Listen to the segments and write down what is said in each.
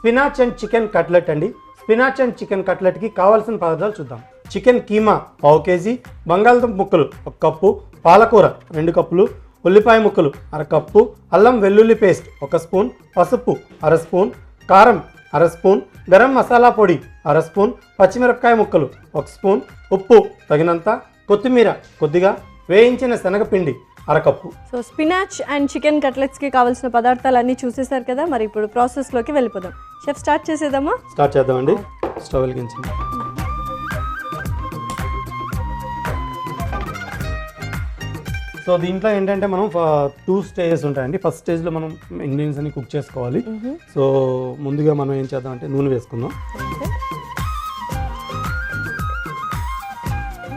Spinach and chicken cutlet అండి. Spinach and chicken కట్లెట్కి కావాల్సిన పదార్థాలు చూద్దాం. చికెన్ కీమా పావు కేజీ, బంగాళదుంప ముక్కలు 1 కప్పు, పాలకూర 2 కప్పులు, ఉల్లిపాయ ముక్కలు 1/2 కప్పు, అల్లం వెల్లుల్లి పేస్ట్ 1 స్పూన్, పసుపు 1/2 స్పూన్, కారం 1/2 స్పూన్, గరం మసాలా పొడి 1/2 స్పూన్, పచ్చిమిరపకాయ ముక్కలు 1 స్పూన్, ఉప్పు తగినంత, కొత్తిమీర కొద్దిగా, వేయించిన శనగపిండి 1/2 కప్పు. సో స్పినాచ్ అండ్ చికెన్ కట్లెట్స్కి కావాల్సిన పదార్థాలన్నీ చూసేశారు కదా, మరి ఇప్పుడు ప్రాసెస్లోకి వెళ్ళిపోదాం. షెఫ్ స్టార్ట్ చేసేద్దామా? స్టార్ట్ చేద్దామండి. స్టవ్ వెలిగించండి. సో దీంట్లో ఏంటంటే మనం 2 స్టేజెస్ ఉంటాయండి. ఫస్ట్ స్టేజ్లో మనం ఇంగ్రీడియంట్స్ అన్ని కుక్ చేసుకోవాలి. సో ముందుగా మనం ఏం చేద్దామంటే నూనె వేసుకుందాం.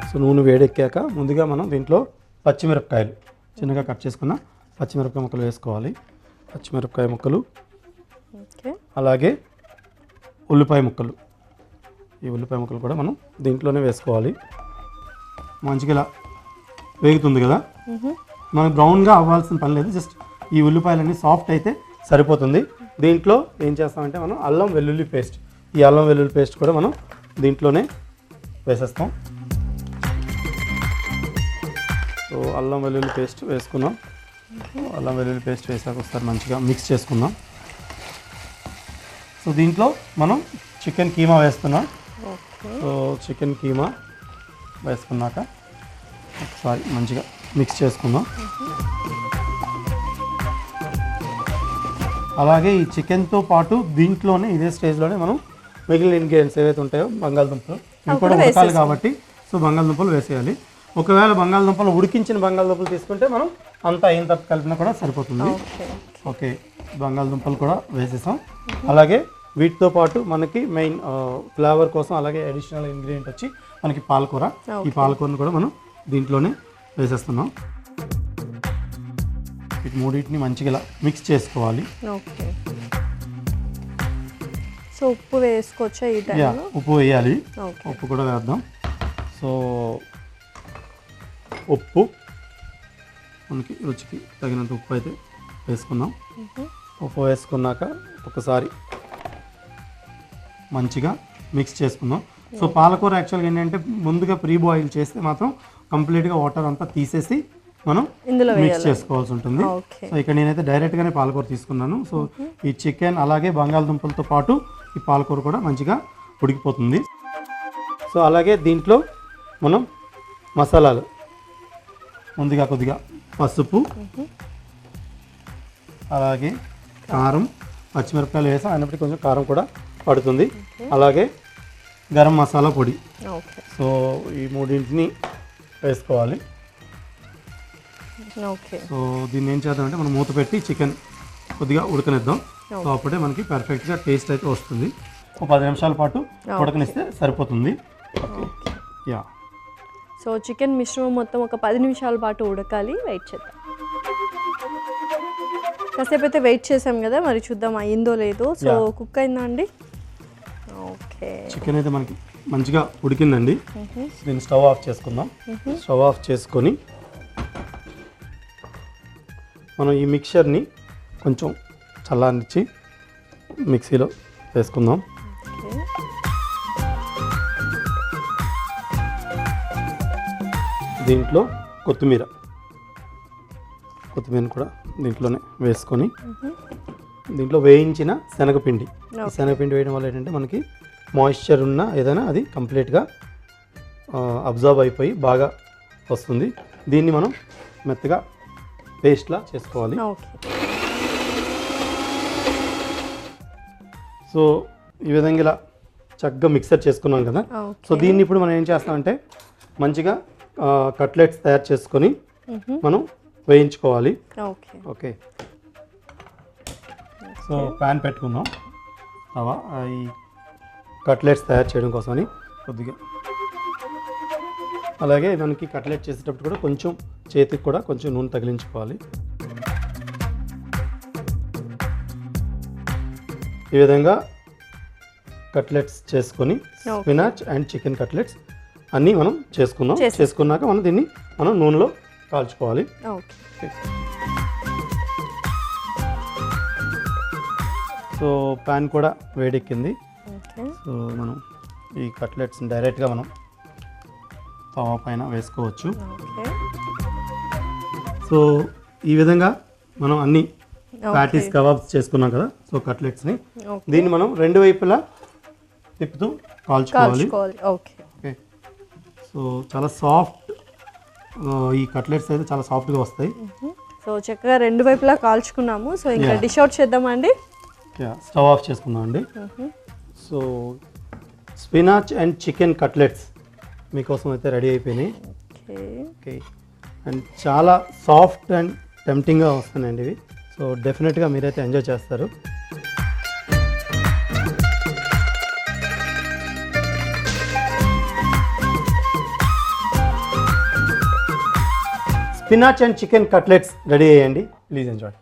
సో నూనె వేడెక్కాక ముందుగా మనం దీంట్లో పచ్చిమిరపకాయలు చిన్నగా కట్ చేసుకున్న పచ్చిమిరపకాయ ముక్కలు వేసుకోవాలి. పచ్చిమిరపకాయ ముక్కలు, అలాగే ఉల్లిపాయ ముక్కలు. ఈ ఉల్లిపాయ ముక్కలు కూడా మనం దీంట్లోనే వేసుకోవాలి. మంచిగా ఇలా వేగుతుంది కదా, మనకు బ్రౌన్గా అవ్వాల్సిన పని లేదు. జస్ట్ ఈ ఉల్లిపాయలన్నీ సాఫ్ట్ అయితే సరిపోతుంది. దీంట్లో ఏం చేస్తామంటే మనం అల్లం వెల్లుల్లి పేస్ట్, ఈ అల్లం వెల్లుల్లి పేస్ట్ కూడా మనం దీంట్లోనే వేసేస్తాం. సో అల్లం వెల్లుల్లి పేస్ట్ వేసుకున్నాం. అల్లం వెల్లుల్లి పేస్ట్ వేసాక ఒకసారి మంచిగా మిక్స్ చేసుకుందాం. సో దీంట్లో మనం చికెన్ కీమా వేస్తున్నాం. సో చికెన్ కీమా వేసుకున్నాక ఒకసారి మంచిగా మిక్స్ చేసుకుందాం. అలాగే ఈ చికెన్తో పాటు దీంట్లోనే ఇదే స్టేజ్లోనే మనం మిగిలిన ఇంగ్రీడియంట్స్ ఏవైతే ఉంటాయో బంగాళదుంపలు ఇవి కూడా ఉడకాలి కాబట్టి సో బంగాళదుంపలు వేసేయాలి. ఒకవేళ బంగాళదుంపలు ఉడికించిన బంగాళదుంపలు తీసుకుంటే మనం అంతా అయిన తర్వాత కలిపినా కూడా సరిపోతుంది. ఓకే, బంగాళదుంపలు కూడా వేసేసాం. అలాగే వీటితో పాటు మనకి మెయిన్ ఫ్లేవర్ కోసం అలాగే అడిషనల్ ఇంగ్రీడియంట్ వచ్చి మనకి పాలకూర. ఈ పాలకూరను కూడా మనం దీంట్లోనే వేసేస్తున్నాం. వీటి మూడింటిని మంచిగా ఇలా మిక్స్ చేసుకోవాలి. ఓకే, సో ఉప్పు వేసుకోవచ్చా ఈ టైంలో? ఉప్పు వేయాలి. ఉప్పు కూడా వేద్దాం. సో ఉప్పు మనకి రుచికి తగినంత ఉప్పు అయితే వేసుకున్నాం. ఉప్పు వేసుకున్నాక ఒకసారి మంచిగా మిక్స్ చేసుకుందాం. సో పాలకూర యాక్చువల్గా ఏంటంటే ముందుగా ప్రీ బాయిల్ చేస్తే మాత్రం కంప్లీట్గా వాటర్ అంతా తీసేసి మనం మిక్స్ చేసుకోవాల్సి ఉంటుంది. సో ఇక్కడ నేనైతే డైరెక్ట్గానే పాలకూర తీసుకున్నాను. సో ఈ చికెన్ అలాగే బంగాళదుంపలతో పాటు ఈ పాలకూర కూడా మంచిగా ఉడికిపోతుంది. సో అలాగే దీంట్లో మనం మసాలాలు ముందుగా కొద్దిగా పసుపు, అలాగే కారం, పచ్చిమిరపకాయలు వేసాం, అయినప్పటికీ కొంచెం కారం కూడా పడుతుంది. అలాగే గరం మసాలా పొడి. సో ఈ మూడింటిని వేసుకోవాలి. సో దీన్ని ఏం చేద్దామంటే మనం మూత పెట్టి చికెన్ కొద్దిగా ఉడకనిద్దాం. సో అప్పుడే మనకి పర్ఫెక్ట్గా టేస్ట్ అయితే వస్తుంది. ఒక 10 నిమిషాల పాటు ఉడకనిస్తే సరిపోతుంది. యా, సో చికెన్ మిశ్రమం మొత్తం ఒక 10 నిమిషాల పాటు ఉడకాలి. వెయిట్ చేద్దాం. కాసేపు అయితే వెయిట్ చేసాం కదా, మరి చూద్దాం అయిందో లేదో. సో కుక్ అయిందా అండి? ఓకే, చికెన్ అయితే మనకి మంచిగా ఉడికిందండి. దీన్ని స్టవ్ ఆఫ్ చేసుకుందాం. స్టవ్ ఆఫ్ చేసుకొని మనం ఈ మిక్చర్ని కొంచెం చల్లారించి మిక్సీలో వేసుకుందాం. దీంట్లో కొత్తిమీరని కూడా దీంట్లోనే వేసుకొని దీంట్లో వేయించిన శనగపిండి. శనగపిండి వేయడం వల్ల ఏంటంటే మనకి మాయిశ్చర్ ఉన్న ఏదైనా అది కంప్లీట్గా అబ్జర్వ్ అయిపోయి బాగా వస్తుంది. దీన్ని మనం మెత్తగా పేస్ట్లా చేసుకోవాలి. సో ఈ విధంగా ఇలా చక్కగా మిక్సర్ చేసుకున్నాం కదా. సో దీన్ని ఇప్పుడు మనం ఏం చేస్తామంటే మంచిగా కట్లెట్స్ తయారు చేసుకొని మనం వేయించుకోవాలి. ఓకే, సో ప్యాన్ పెట్టుకుందాం. తవా ఈ కట్లెట్స్ తయారు చేయడం కోసమని కొద్దిగా, అలాగే మనకి కట్లెట్ చేసేటప్పుడు కూడా కొంచెం చేతికి కూడా కొంచెం నూనె తగిలించుకోవాలి. ఈ విధంగా కట్లెట్స్ చేసుకొని స్పినాచ్ అండ్ చికెన్ కట్లెట్స్ అన్నీ మనం చేసుకున్నాక మనం దీన్ని నూనెలో కాల్చుకోవాలి. సో ప్యాన్ కూడా వేడెక్కింది. ఓకే. సో మనం ఈ కట్లెట్స్ని డైరెక్ట్గా మనం తవా పైన వేసుకోవచ్చు. ఓకే. సో ఈ విధంగా మనం అన్ని ప్యాటీస్ కబాబ్స్ చేసుకున్నాం కదా. సో కట్లెట్స్ని ఓకే. దీన్ని మనం రెండు వైపులా తిప్పుతూ కాల్చుకోవాలి. ఓకే. ఓకే. సో చాలా సాఫ్ట్, ఈ కట్లెట్స్ అయితే చాలా సాఫ్ట్గా వస్తాయి. సో చక్కగా రెండు వైపులా కాల్చుకున్నాము. సో ఇంకా Yeah. డిష్ అవుట్ చేద్దామండి. స్టవ్ ఆఫ్ చేసుకుందాం అండి. So spinach and chicken cutlets మీకోసం అయితే రెడీ అయిపోయినాయి. ఓకే. ఓకే. అండ్ చాలా సాఫ్ట్ అండ్ టెంప్టింగ్గా వస్తున్నాయండి ఇవి. సో డెఫినెట్గా మీరైతే ఎంజాయ్ చేస్తారు. Spinach and chicken cutlets ready అయ్యండి. Please enjoy.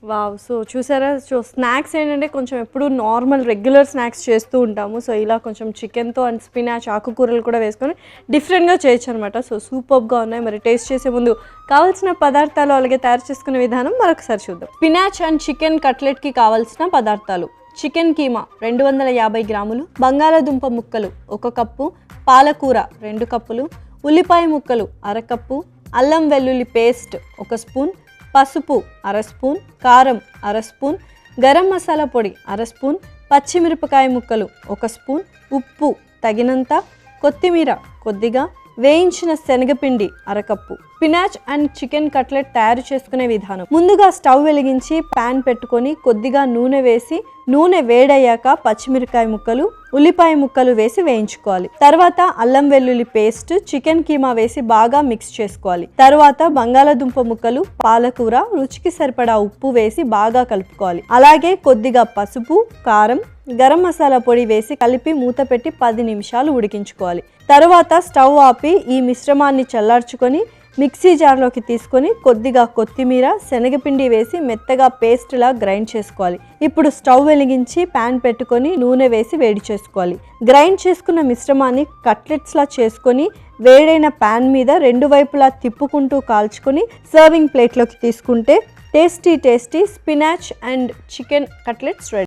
వావ్. సో చూసారా, సో స్నాక్స్ ఏంటంటే కొంచెం ఎప్పుడు నార్మల్ రెగ్యులర్ స్నాక్స్ చేస్తూ ఉంటాము. సో ఇలా కొంచెం చికెన్తో అండ్ స్పినాచ్ ఆకుకూరలు కూడా వేసుకొని డిఫరెంట్గా చేయొచ్చు అనమాట. సో సూపర్గా ఉన్నాయి. మరి టేస్ట్ చేసే ముందు కావాల్సిన పదార్థాలు అలాగే తయారు చేసుకునే విధానం మరొకసారి చూద్దాం. స్పినాచ్ అండ్ చికెన్ కట్లెట్కి కావాల్సిన పదార్థాలు: చికెన్ కీమా 250 గ్రాములు, బంగాళాదుంప ముక్కలు 1 కప్పు, పాలకూర 2 కప్పులు, ఉల్లిపాయ ముక్కలు 1/2 కప్పు, అల్లం వెల్లుల్లి పేస్ట్ 1 స్పూన్, పసుపు 1/2 స్పూన్, కారం 1/2 స్పూన్, గరం మసాలా పొడి 1/2 స్పూన్, పచ్చిమిరపకాయ ముక్కలు 1 స్పూన్, ఉప్పు తగినంత, కొత్తిమీర కొద్దిగా, వేయించిన శనగపిండి 1/2 cup. Spinach and chicken cutlet తయారు చేసుకునే విధానం: ముందుగా స్టవ్ వెలిగించి ప్యాన్ పెట్టుకొని కొద్దిగా నూనె వేసి, నూనె వేడయ్యాక పచ్చిమిరకాయ ముక్కలు, ఉల్లిపాయ ముక్కలు వేసి వేయించుకోవాలి. తర్వాత అల్లం వెల్లుల్లి పేస్ట్, చికెన్ కీమా వేసి బాగా మిక్స్ చేసుకోవాలి. తర్వాత బంగాళాదుంప ముక్కలు, పాలకూర, రుచికి సరిపడా ఉప్పు వేసి బాగా కలుపుకోవాలి. అలాగే కొద్దిగా పసుపు, కారం, గరం మసాలా పొడి వేసి కలిపి మూత పెట్టి 10 నిమిషాలు ఉడికించుకోవాలి. తర్వాత స్టవ్ ఆపి ఈ మిశ్రమాన్ని చల్లార్చుకొని మిక్సీ జార్లోకి తీసుకొని కొద్దిగా కొత్తిమీర, శనగపిండి వేసి మెత్తగా పేస్ట్లా గ్రైండ్ చేసుకోవాలి. ఇప్పుడు స్టవ్ వెలిగించి ప్యాన్ పెట్టుకొని నూనె వేసి వేడి చేసుకోవాలి. గ్రైండ్ చేసుకున్న మిశ్రమాన్ని కట్లెట్స్లా చేసుకొని వేడైన ప్యాన్ మీద రెండు వైపులా తిప్పుకుంటూ కాల్చుకొని సర్వింగ్ ప్లేట్లోకి తీసుకుంటే tasty spinach and chicken cutlets ready.